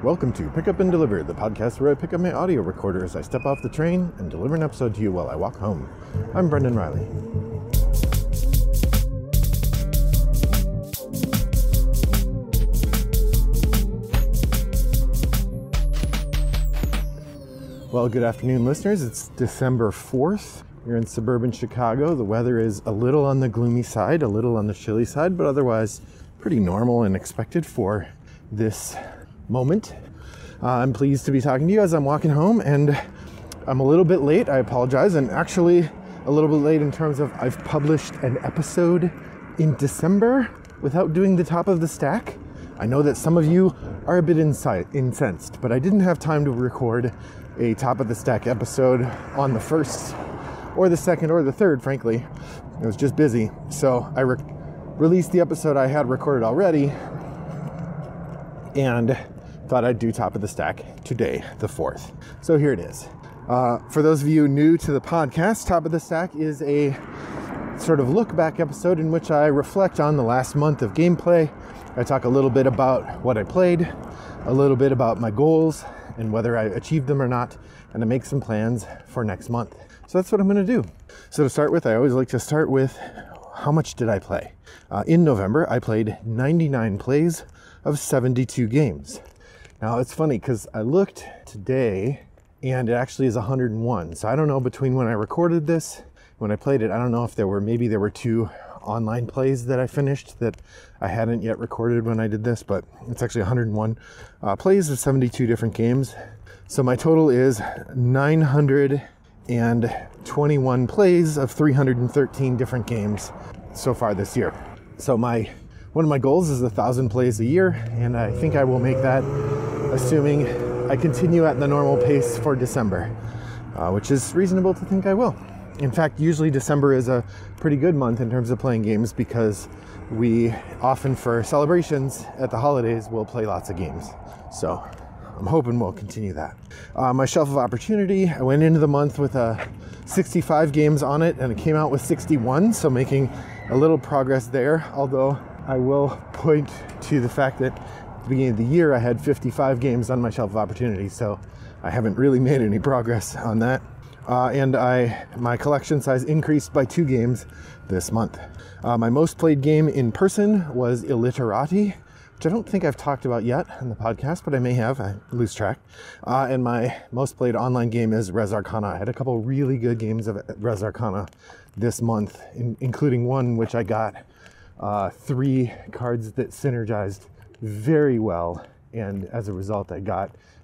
Welcome to Pick Up and Deliver, the podcast where I pick up my audio recorder as I step off the train and deliver an episode to you while I walk home. I'm Brendan Riley. Well, good afternoon, listeners. It's December 4th. We're in suburban Chicago. The weather is a little on the gloomy side, a little on the chilly side, but otherwise pretty normal and expected for this moment. I'm pleased to be talking to you as I'm walking home, and I'm a little bit late. I apologize, and actually a little bit late in terms of I've published an episode in December without doing the top of the stack. I know that some of you are a bit incensed, but I didn't have time to record a top of the stack episode on the 1st or the 2nd or the 3rd, frankly. I was just busy. So I released the episode I had recorded already and thought I'd do top of the stack today, the 4th. So here it is. For those of you new to the podcast, top of the stack is a sort of look back episode in which I reflect on the last month of gameplay. I talk a little bit about what I played, a little bit about my goals and whether I achieved them or not, and to make some plans for next month. So that's what I'm going to do. So to start with, I always like to start with how much did I play? In November, I played 99 plays of 72 games. Now it's funny because I looked today and it actually is 101. So I don't know, between when I recorded this, when I played it, I don't know if there were two online plays that I finished that I hadn't yet recorded when I did this, but it's actually 101 plays of 72 different games. So my total is 921 plays of 313 different games so far this year. So one of my goals is 1,000 plays a year, and I think I will make that, assuming I continue at the normal pace for December, which is reasonable to think I will. In fact, usually December is a pretty good month in terms of playing games because we often, for celebrations at the holidays, will play lots of games. So I'm hoping we'll continue that. My shelf of opportunity, I went into the month with 65 games on it, and it came out with 61, so making a little progress there, although I will point to the fact that at the beginning of the year I had 55 games on my shelf of opportunity, so I haven't really made any progress on that. And my collection size increased by 2 games this month. My most played game in person was Illiterati, which I don't think I've talked about yet on the podcast, but I may have. I lose track. And my most played online game is Res Arcana. I had a couple really good games of Res Arcana this month, including one which I got 3 cards that synergized very well. And as a result, I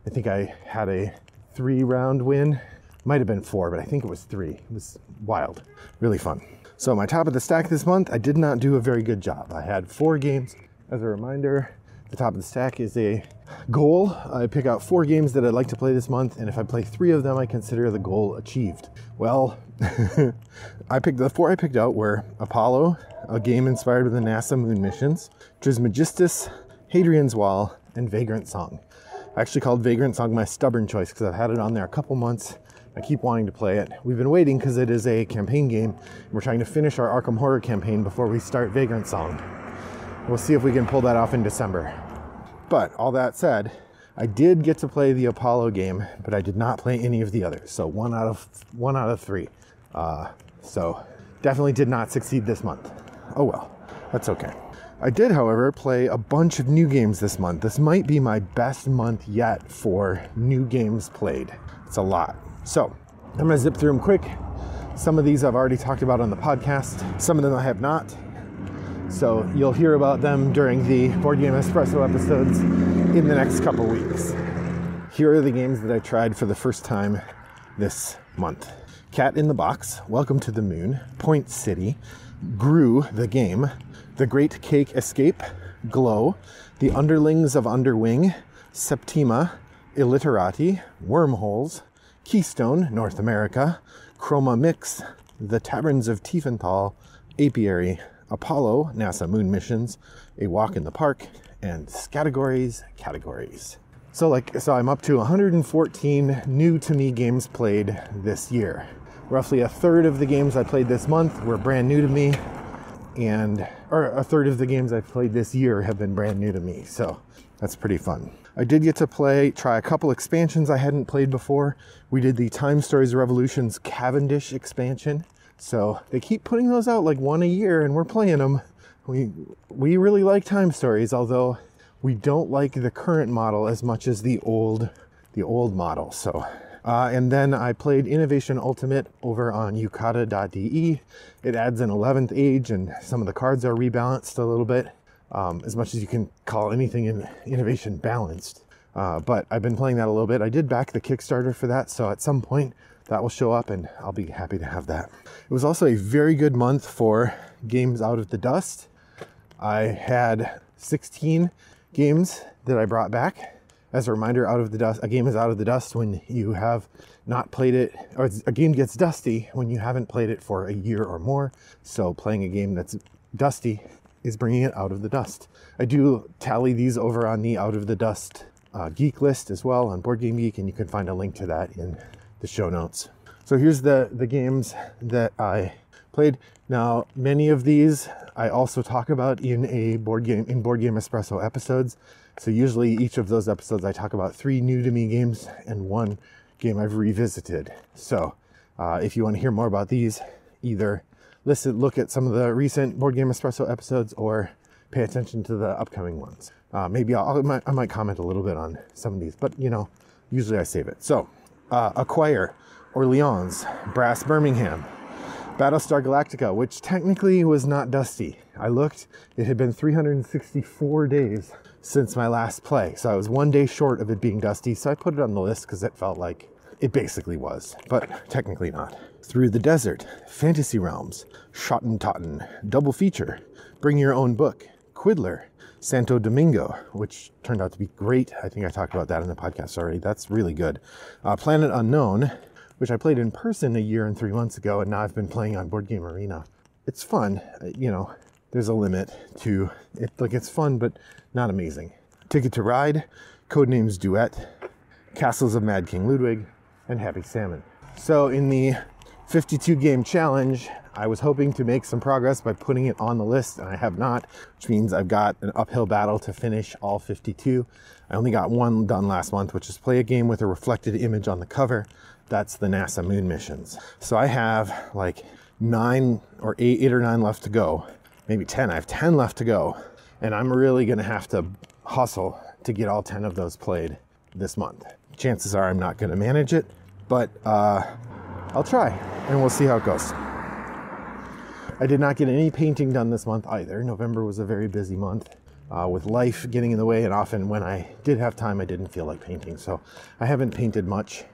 think I had a 3-round win. Might have been 4, but I think it was 3. It was wild. Really fun. So my top of the stack this month, I did not do a very good job. I had 4 games. As a reminder, the top of the stack is a goal. I pick out 4 games that I'd like to play this month, and if I play 3 of them, I consider the goal achieved. Well, the 4 I picked out were Apollo, a game inspired with the NASA moon missions, Trismegistus, Hadrian's Wall, and Vagrant Song. I actually called Vagrant Song my stubborn choice because I've had it on there a couple months. I keep wanting to play it. We've been waiting because it is a campaign game. We're trying to finish our Arkham Horror campaign before we start Vagrant Song. We'll see if we can pull that off in December. But all that said, I did get to play the Apollo game, but I did not play any of the others. So 1 out of 3. So definitely did not succeed this month. Oh well, that's okay. I did, however, play a bunch of new games this month. This might be my best month yet for new games played. It's a lot. So I'm going to zip through them quick. Some of these I've already talked about on the podcast. Some of them I have not. So you'll hear about them during the Board Game Espresso episodes in the next couple weeks. Here are the games that I tried for the first time this month. Cat in the Box, Welcome to the Moon, Point City, Gru the Game, The Great Cake Escape, Glow, The Underlings of Underwing, Septima, Illiterati, Wormholes, Keystone, North America, Chroma Mix, The Taverns of Tiefenthal, Apiary, Apollo, NASA Moon Missions, A Walk in the Park, and Categories. So I'm up to 114 new to me games played this year. Roughly a third of the games I played this month were brand new to me, and or a third of the games I've played this year have been brand new to me. So that's pretty fun. I did get to try a couple expansions I hadn't played before. We did the Time Stories Revolutions Cavendish expansion. So they keep putting those out like one a year, and we're playing them. We really like Time Stories, although we don't like the current model as much as the old model. So, and then I played Innovation Ultimate over on Yucata.de. It adds an 11th age, and some of the cards are rebalanced a little bit, as much as you can call anything in Innovation balanced. But I've been playing that a little bit. I did back the Kickstarter for that, so at some point that will show up, and I'll be happy to have that. It was also a very good month for games out of the dust. I had 16 games that I brought back. As a reminder, out of the dust, a game is out of the dust when you have not played it, or a game gets dusty when you haven't played it for a year or more. So playing a game that's dusty is bringing it out of the dust. I do tally these over on the Out of the Dust geek list as well on Board Game Geek, and you can find a link to that in the show notes. So here's the games that I played. Now, many of these I also talk about in Board Game Espresso episodes. So usually each of those episodes I talk about 3 new to me games and 1 game I've revisited. So if you want to hear more about these, either look at some of the recent Board Game Espresso episodes or pay attention to the upcoming ones. Maybe I might comment a little bit on some of these, but usually I save it. So Acquire, Orleans, Brass Birmingham, Battlestar Galactica, which technically was not dusty. I looked, it had been 364 days since my last play. So I was 1 day short of it being dusty. So I put it on the list because it felt like it basically was, but technically not. Through the Desert, Fantasy Realms, Shotten Totten, Double Feature, Bring Your Own Book, Quiddler, Santo Domingo, which turned out to be great. I think I talked about that in the podcast already. That's really good. Planet Unknown, which I played in person a year and 3 months ago, and now I've been playing on Board Game Arena. It's fun. There's a limit to it. Like, it's fun, but not amazing. Ticket to Ride, Codenames Duet, Castles of Mad King Ludwig, and Happy Salmon. So in the 52 game challenge, I was hoping to make some progress by putting it on the list, and I have not, which means I've got an uphill battle to finish all 52. I only got 1 done last month, which is play a game with a reflected image on the cover. That's the NASA moon missions. So I have like 9 or 8 or 9 left to go, maybe 10. I have 10 left to go, and I'm really gonna have to hustle to get all 10 of those played this month. Chances are I'm not gonna manage it, but I'll try, and we'll see how it goes. I did not get any painting done this month either. November was a very busy month with life getting in the way, and often when I did have time, I didn't feel like painting. So I haven't painted much.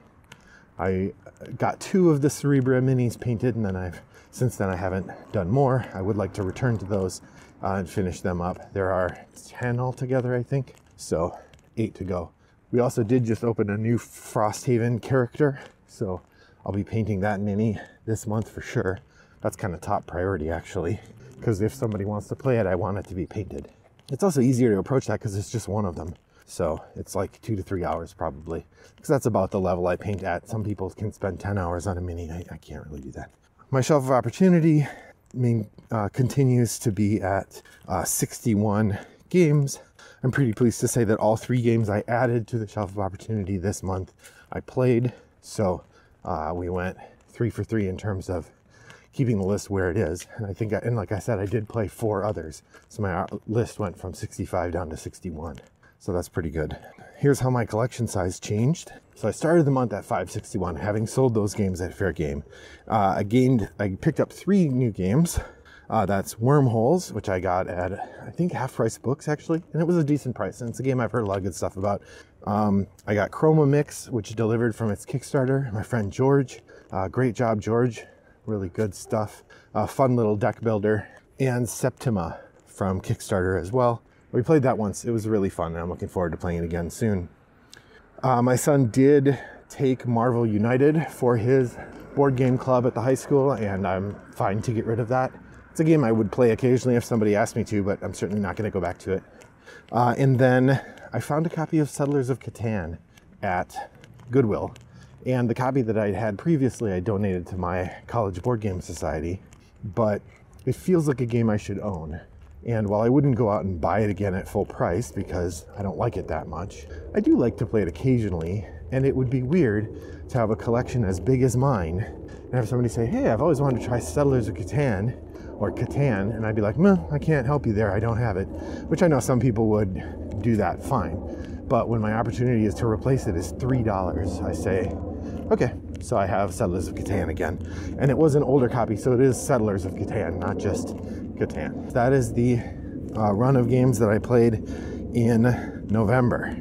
I got 2 of the Cerebra minis painted, and then since then I haven't done more. I would like to return to those and finish them up. There are 10 altogether, I think, so 8 to go. We also did just open a new Frosthaven character, so I'll be painting that mini this month for sure. That's kind of top priority, actually, because if somebody wants to play it, I want it to be painted. It's also easier to approach that because it's just one of them. So it's like 2 to 3 hours probably, because that's about the level I paint at. Some people can spend 10 hours on a mini. I can't really do that. My Shelf of Opportunity continues to be at 61 games. I'm pretty pleased to say that all 3 games I added to the Shelf of Opportunity this month I played. So we went 3 for 3 in terms of keeping the list where it is. And like I said, I did play 4 others. So my list went from 65 down to 61. So that's pretty good. Here's how my collection size changed. So I started the month at 561, having sold those games at Fair Game. I picked up 3 new games. That's Wormholes, which I got at, I think, half price books actually. And it was a decent price, and it's a game I've heard a lot of good stuff about. I got Chroma Mix, which delivered from its Kickstarter. My friend George. Great job, George. Really good stuff. Fun little deck builder. And Septima from Kickstarter as well. We played that once. It was really fun, and I'm looking forward to playing it again soon. My son did take Marvel United for his board game club at the high school, and I'm fine to get rid of that. It's a game I would play occasionally if somebody asked me to, but I'm certainly not going to go back to it. And then I found a copy of Settlers of Catan at Goodwill, and the copy that I had previously I donated to my college board game society, but it feels like a game I should own. And while I wouldn't go out and buy it again at full price because I don't like it that much, I do like to play it occasionally. And it would be weird to have a collection as big as mine and have somebody say, hey, I've always wanted to try Settlers of Catan or Catan. And I'd be like, no, I can't help you there. I don't have it. Which I know some people would do that fine. But when my opportunity is to replace it is $3, I say, okay. So I have Settlers of Catan again. And it was an older copy, so it is Settlers of Catan, not just Catan. That is the run of games that I played in November.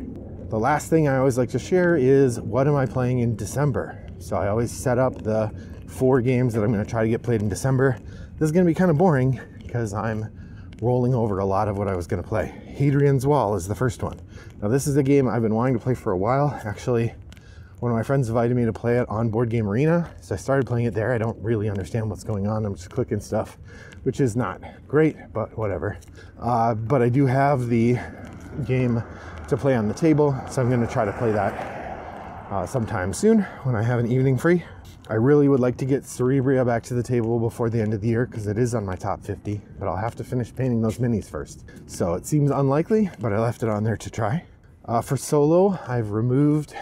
The last thing I always like to share is what am I playing in December? So I always set up the 4 games that I'm going to try to get played in December. This is going to be kind of boring because I'm rolling over a lot of what I was going to play. Hadrian's Wall is the first one. Now this is a game I've been wanting to play for a while. Actually, one of my friends invited me to play it on Board Game Arena, so I started playing it there. I don't really understand what's going on. I'm just clicking stuff, which is not great, but whatever. But I do have the game to play on the table, so I'm going to try to play that sometime soon when I have an evening free. I really would like to get Cerebria back to the table before the end of the year because it is on my top 50, but I'll have to finish painting those minis first. So it seems unlikely, but I left it on there to try. For solo, I've removed...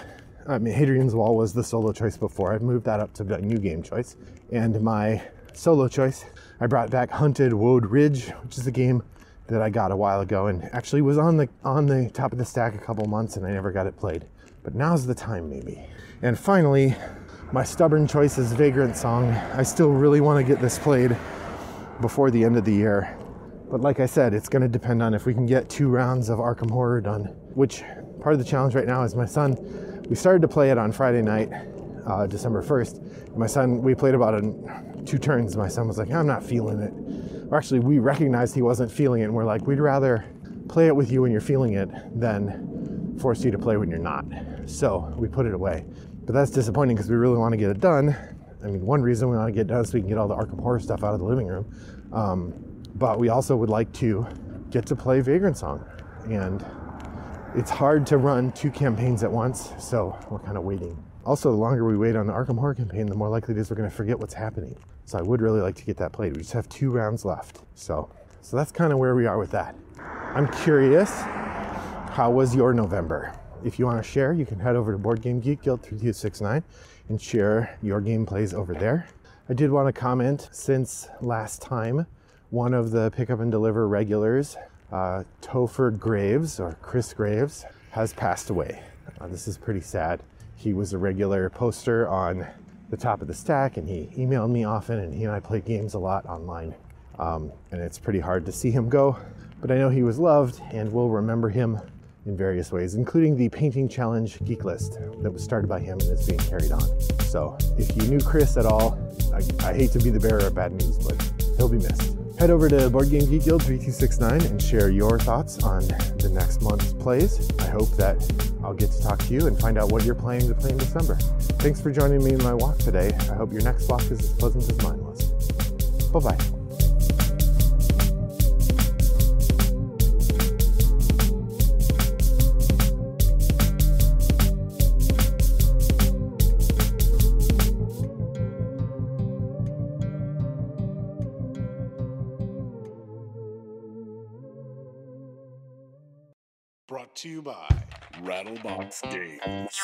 Hadrian's Wall was the solo choice before. I've moved that up to the new game choice. And my solo choice, I brought back Hunted Woad Ridge, which is a game that I got a while ago and actually was on the top of the stack a couple months and I never got it played. But now's the time, maybe. And finally, my stubborn choice is Vagrant Song. I still really want to get this played before the end of the year. But like I said, it's going to depend on if we can get 2 rounds of Arkham Horror done, which part of the challenge right now is my son. We started to play it on Friday night, December 1st. My son, we played about 2 turns. My son was like, I'm not feeling it. Or actually, we recognized he wasn't feeling it, and we're like, we'd rather play it with you when you're feeling it than force you to play when you're not. So we put it away. But that's disappointing because we really want to get it done. I mean, one reason we want to get it done is so we can get all the Arkham Horror stuff out of the living room. But we also would like to get to play Vagrant Song. And it's hard to run 2 campaigns at once, so we're kind of waiting. Also, the longer we wait on the Arkham Horror campaign, the more likely it is we're going to forget what's happening. So I would really like to get that played. We just have 2 rounds left. So that's kind of where we are with that. I'm curious, how was your November? If you want to share, you can head over to Board Game Geek Guild 3269 and share your gameplays over there. I did want to comment, since last time, one of the pick up and deliver regulars, Topher Graves, or Chris Graves, has passed away. This is pretty sad. He was a regular poster on the top of the stack, and he emailed me often, and he and I played games a lot online. And it's pretty hard to see him go, but I know he was loved, and we'll remember him in various ways, including the painting challenge geek list that was started by him and is being carried on. So if you knew Chris at all, I hate to be the bearer of bad news, but he'll be missed. Head over to Board Game Geek Guild 3269 and share your thoughts on the next month's plays. I hope that I'll get to talk to you and find out what you're planning to play in December. Thanks for joining me in my walk today. I hope your next walk is as pleasant as mine was. Bye-bye. Brought to you by Rattlebox Games.